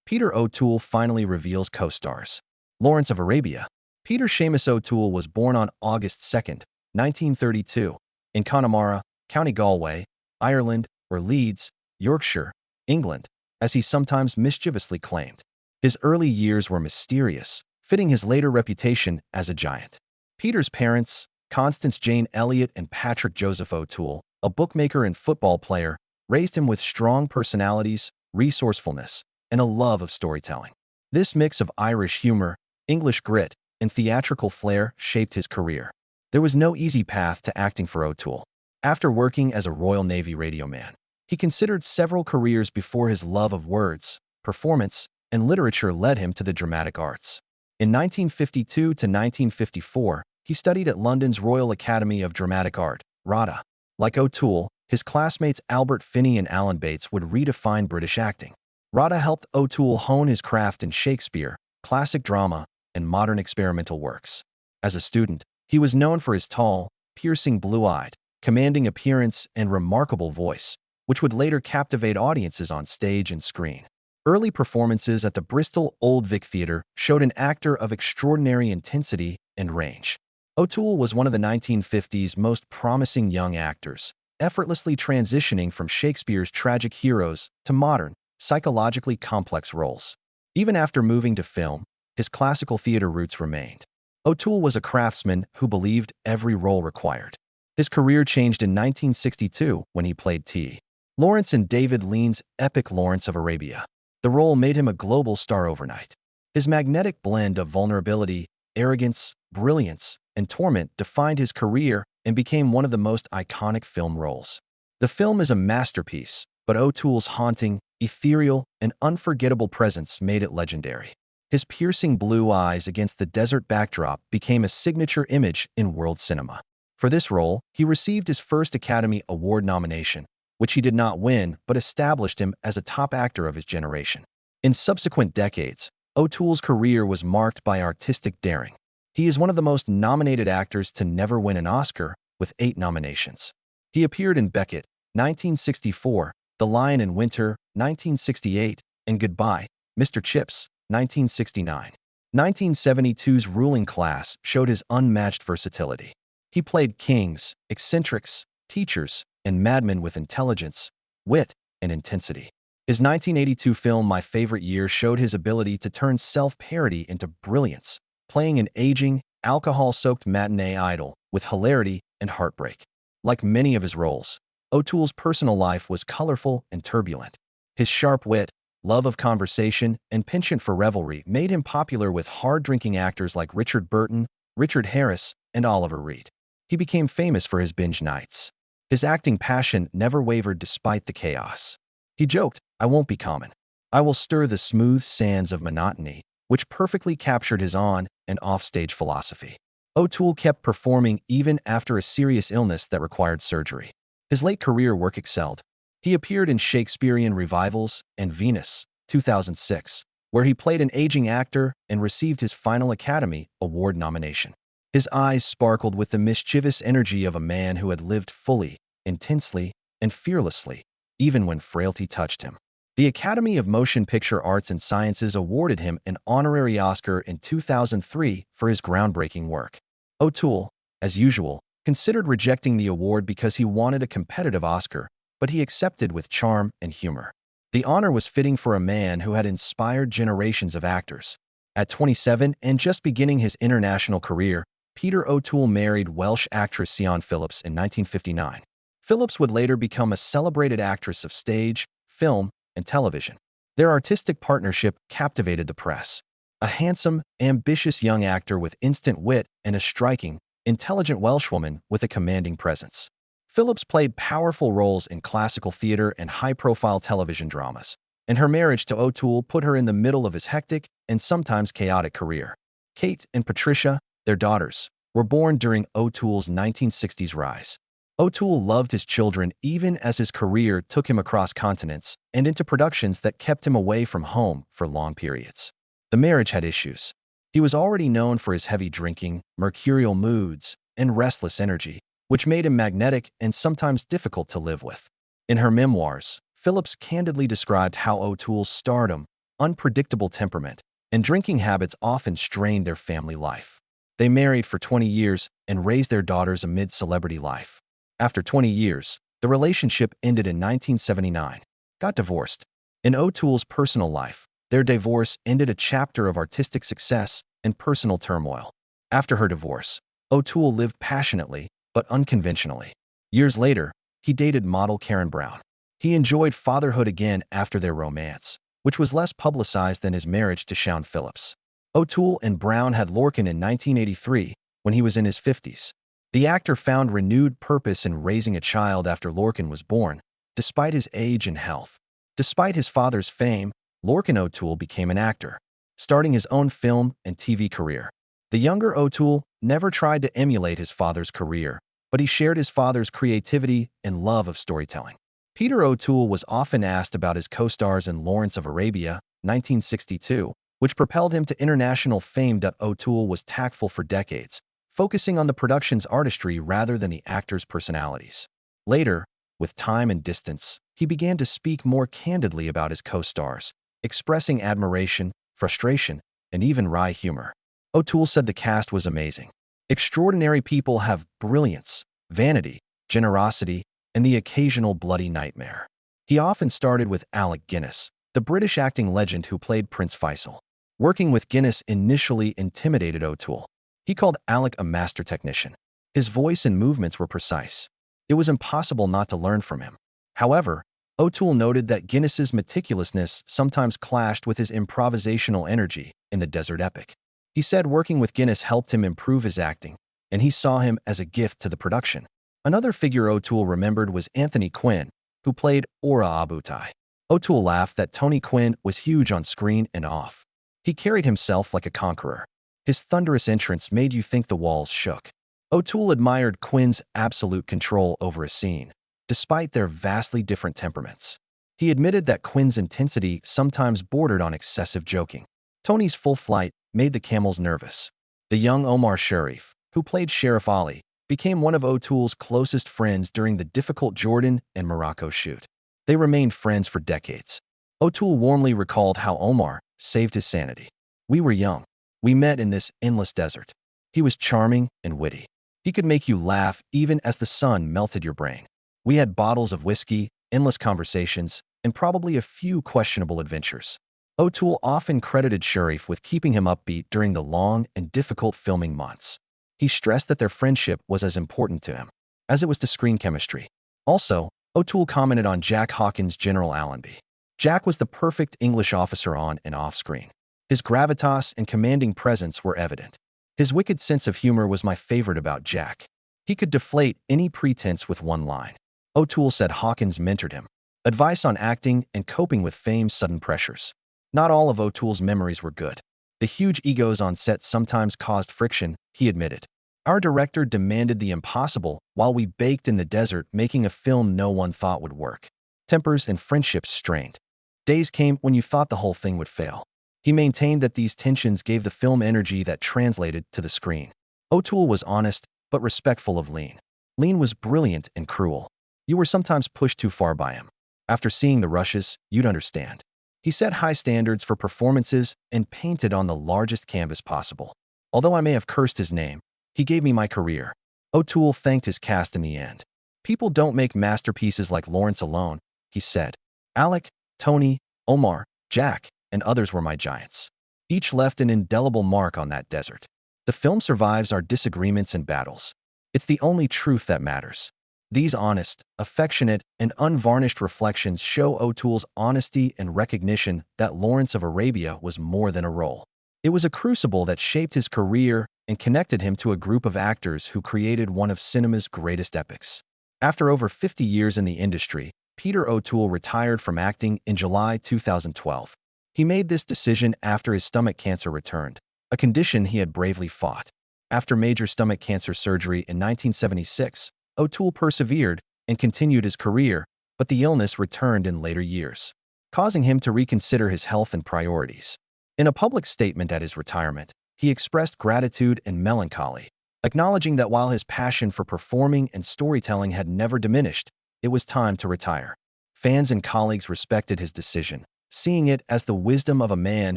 Peter O'Toole finally reveals co-stars. Lawrence of Arabia. Peter Seamus O'Toole was born on August 2nd, 1932, in Connemara, County Galway, Ireland, or Leeds, Yorkshire, England, as he sometimes mischievously claimed. His early years were mysterious, fitting his later reputation as a giant. Peter's parents, Constance Jane Elliott and Patrick Joseph O'Toole, a bookmaker and football player, raised him with strong personalities, resourcefulness, and a love of storytelling. This mix of Irish humor, English grit, and theatrical flair shaped his career. There was no easy path to acting for O'Toole. After working as a Royal Navy radioman, he considered several careers before his love of words, performance, and literature led him to the dramatic arts. In 1952 to 1954, he studied at London's Royal Academy of Dramatic Art, RADA. Like O'Toole, his classmates Albert Finney and Alan Bates would redefine British acting. RADA helped O'Toole hone his craft in Shakespeare, classic drama, and modern experimental works. As a student, he was known for his tall, piercing blue-eyed, commanding appearance and remarkable voice, which would later captivate audiences on stage and screen. Early performances at the Bristol Old Vic Theatre showed an actor of extraordinary intensity and range. O'Toole was one of the 1950s most promising young actors, effortlessly transitioning from Shakespeare's tragic heroes to modern, psychologically complex roles. Even after moving to film, his classical theater roots remained. O'Toole was a craftsman who believed every role required. His career changed in 1962 when he played T. Lawrence in David Lean's epic Lawrence of Arabia. The role made him a global star overnight. His magnetic blend of vulnerability, arrogance, brilliance, and torment defined his career and became one of the most iconic film roles. The film is a masterpiece, but O'Toole's haunting, ethereal, and unforgettable presence made it legendary. His piercing blue eyes against the desert backdrop became a signature image in world cinema. For this role, he received his first Academy Award nomination, which he did not win but established him as a top actor of his generation. In subsequent decades, O'Toole's career was marked by artistic daring. He is one of the most nominated actors to never win an Oscar, with 8 nominations. He appeared in Beckett, 1964, The Lion in Winter, 1968, and Goodbye, Mr. Chips, 1969. 1972's Ruling Class showed his unmatched versatility. He played kings, eccentrics, teachers, and madmen with intelligence, wit, and intensity. His 1982 film My Favorite Year showed his ability to turn self-parody into brilliance, playing an aging, alcohol-soaked matinee idol with hilarity and heartbreak. Like many of his roles, O'Toole's personal life was colorful and turbulent. His sharp wit, love of conversation, and penchant for revelry made him popular with hard-drinking actors like Richard Burton, Richard Harris, and Oliver Reed. He became famous for his binge nights. His acting passion never wavered despite the chaos. He joked, "I won't be common. I will stir the smooth sands of monotony," which perfectly captured his on- and off-stage philosophy. O'Toole kept performing even after a serious illness that required surgery. His late career work excelled. He appeared in Shakespearean revivals and Venus, 2006, where he played an aging actor and received his final Academy Award nomination. His eyes sparkled with the mischievous energy of a man who had lived fully, intensely, and fearlessly, even when frailty touched him. The Academy of Motion Picture Arts and Sciences awarded him an honorary Oscar in 2003 for his groundbreaking work. O'Toole, as usual, considered rejecting the award because he wanted a competitive Oscar, but he accepted with charm and humor. The honor was fitting for a man who had inspired generations of actors. At 27 and just beginning his international career, Peter O'Toole married Welsh actress Siân Phillips in 1959. Phillips would later become a celebrated actress of stage, film, and television. Their artistic partnership captivated the press. A handsome, ambitious young actor with instant wit and a striking, intelligent Welshwoman with a commanding presence. Phillips played powerful roles in classical theater and high-profile television dramas, and her marriage to O'Toole put her in the middle of his hectic and sometimes chaotic career. Kate and Patricia, their daughters, were born during O'Toole's 1960s rise. O'Toole loved his children even as his career took him across continents and into productions that kept him away from home for long periods. The marriage had issues. He was already known for his heavy drinking, mercurial moods, and restless energy, which made him magnetic and sometimes difficult to live with. In her memoirs, Phillips candidly described how O'Toole's stardom unpredictable temperament, and drinking habits often strained their family life. They married for 20 years and raised their daughters amid celebrity life. After 20 years, the relationship ended in 1979. Got divorced. In O'Toole's personal life, their divorce ended a chapter of artistic success and personal turmoil. After her divorce, O'Toole lived passionately but unconventionally. Years later, he dated model Karen Brown. He enjoyed fatherhood again after their romance, which was less publicized than his marriage to Shawn Phillips. O'Toole and Brown had Lorcan in 1983 when he was in his 50s. The actor found renewed purpose in raising a child after Lorcan was born, despite his age and health. Despite his father's fame, Lorcan O'Toole became an actor, starting his own film and TV career. The younger O'Toole never tried to emulate his father's career, but he shared his father's creativity and love of storytelling. Peter O'Toole was often asked about his co-stars in Lawrence of Arabia, 1962, which propelled him to international fame. O'Toole was tactful for decades, focusing on the production's artistry rather than the actors' personalities. Later, with time and distance, he began to speak more candidly about his co-stars, expressing admiration, frustration, and even wry humor. O'Toole said the cast was amazing. Extraordinary people have brilliance, vanity, generosity, and the occasional bloody nightmare. He often started with Alec Guinness, the British acting legend who played Prince Faisal. Working with Guinness initially intimidated O'Toole. He called Alec a master technician. His voice and movements were precise. It was impossible not to learn from him. However, O'Toole noted that Guinness's meticulousness sometimes clashed with his improvisational energy in the desert epic. He said working with Guinness helped him improve his acting, and he saw him as a gift to the production. Another figure O'Toole remembered was Anthony Quinn, who played Ora Abutai. O'Toole laughed that Tony Quinn was huge on screen and off. He carried himself like a conqueror. His thunderous entrance made you think the walls shook. O'Toole admired Quinn's absolute control over a scene, despite their vastly different temperaments. He admitted that Quinn's intensity sometimes bordered on excessive joking. Tony's full flight made the camels nervous. The young Omar Sharif, who played Sheriff Ali, became one of O'Toole's closest friends during the difficult Jordan and Morocco shoot. They remained friends for decades. O'Toole warmly recalled how Omar saved his sanity. "We were young. We met in this endless desert. He was charming and witty. He could make you laugh even as the sun melted your brain. We had bottles of whiskey, endless conversations, and probably a few questionable adventures." O'Toole often credited Sharif with keeping him upbeat during the long and difficult filming months. He stressed that their friendship was as important to him as it was to screen chemistry. Also, O'Toole commented on Jack Hawkins' General Allenby. Jack was the perfect English officer on and off screen. His gravitas and commanding presence were evident. His wicked sense of humor was my favorite about Jack. He could deflate any pretense with one line. O'Toole said Hawkins mentored him. Advice on acting and coping with fame's sudden pressures. Not all of O'Toole's memories were good. The huge egos on set sometimes caused friction, he admitted. "Our director demanded the impossible while we baked in the desert, making a film no one thought would work. Tempers and friendships strained. Days came when you thought the whole thing would fail." He maintained that these tensions gave the film energy that translated to the screen. O'Toole was honest, but respectful of Lean. Lean was brilliant and cruel. You were sometimes pushed too far by him. After seeing the rushes, you'd understand. He set high standards for performances and painted on the largest canvas possible. "Although I may have cursed his name, he gave me my career." O'Toole thanked his cast in the end. "People don't make masterpieces like Lawrence alone," he said. "Alec, Tony, Omar, Jack, and others were my giants. Each left an indelible mark on that desert. The film survives our disagreements and battles. It's the only truth that matters." These honest, affectionate, and unvarnished reflections show O'Toole's honesty and recognition that Lawrence of Arabia was more than a role. It was a crucible that shaped his career and connected him to a group of actors who created one of cinema's greatest epics. After over 50 years in the industry, Peter O'Toole retired from acting in July 2012. He made this decision after his stomach cancer returned, a condition he had bravely fought. After major stomach cancer surgery in 1976, O'Toole persevered and continued his career, but the illness returned in later years, causing him to reconsider his health and priorities. In a public statement at his retirement, he expressed gratitude and melancholy, acknowledging that while his passion for performing and storytelling had never diminished, it was time to retire. Fans and colleagues respected his decision, seeing it as the wisdom of a man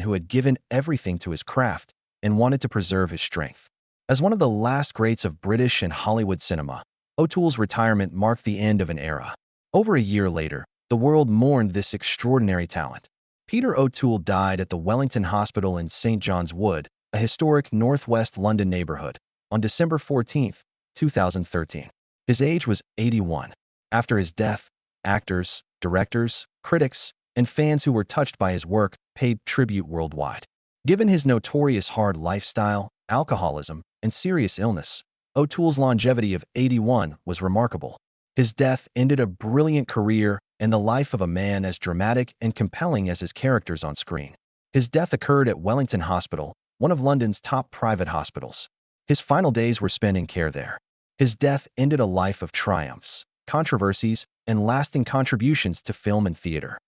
who had given everything to his craft and wanted to preserve his strength. As one of the last greats of British and Hollywood cinema, O'Toole's retirement marked the end of an era. Over a year later, the world mourned this extraordinary talent. Peter O'Toole died at the Wellington Hospital in St. John's Wood, a historic northwest London neighborhood, on December 14, 2013. His age was 81. After his death, actors, directors, critics, and fans who were touched by his work paid tribute worldwide. Given his notorious hard lifestyle, alcoholism, and serious illness, O'Toole's longevity of 81 was remarkable. His death ended a brilliant career and the life of a man as dramatic and compelling as his characters on screen. His death occurred at Wellington Hospital, one of London's top private hospitals. His final days were spent in care there. His death ended a life of triumphs, controversies, and lasting contributions to film and theater.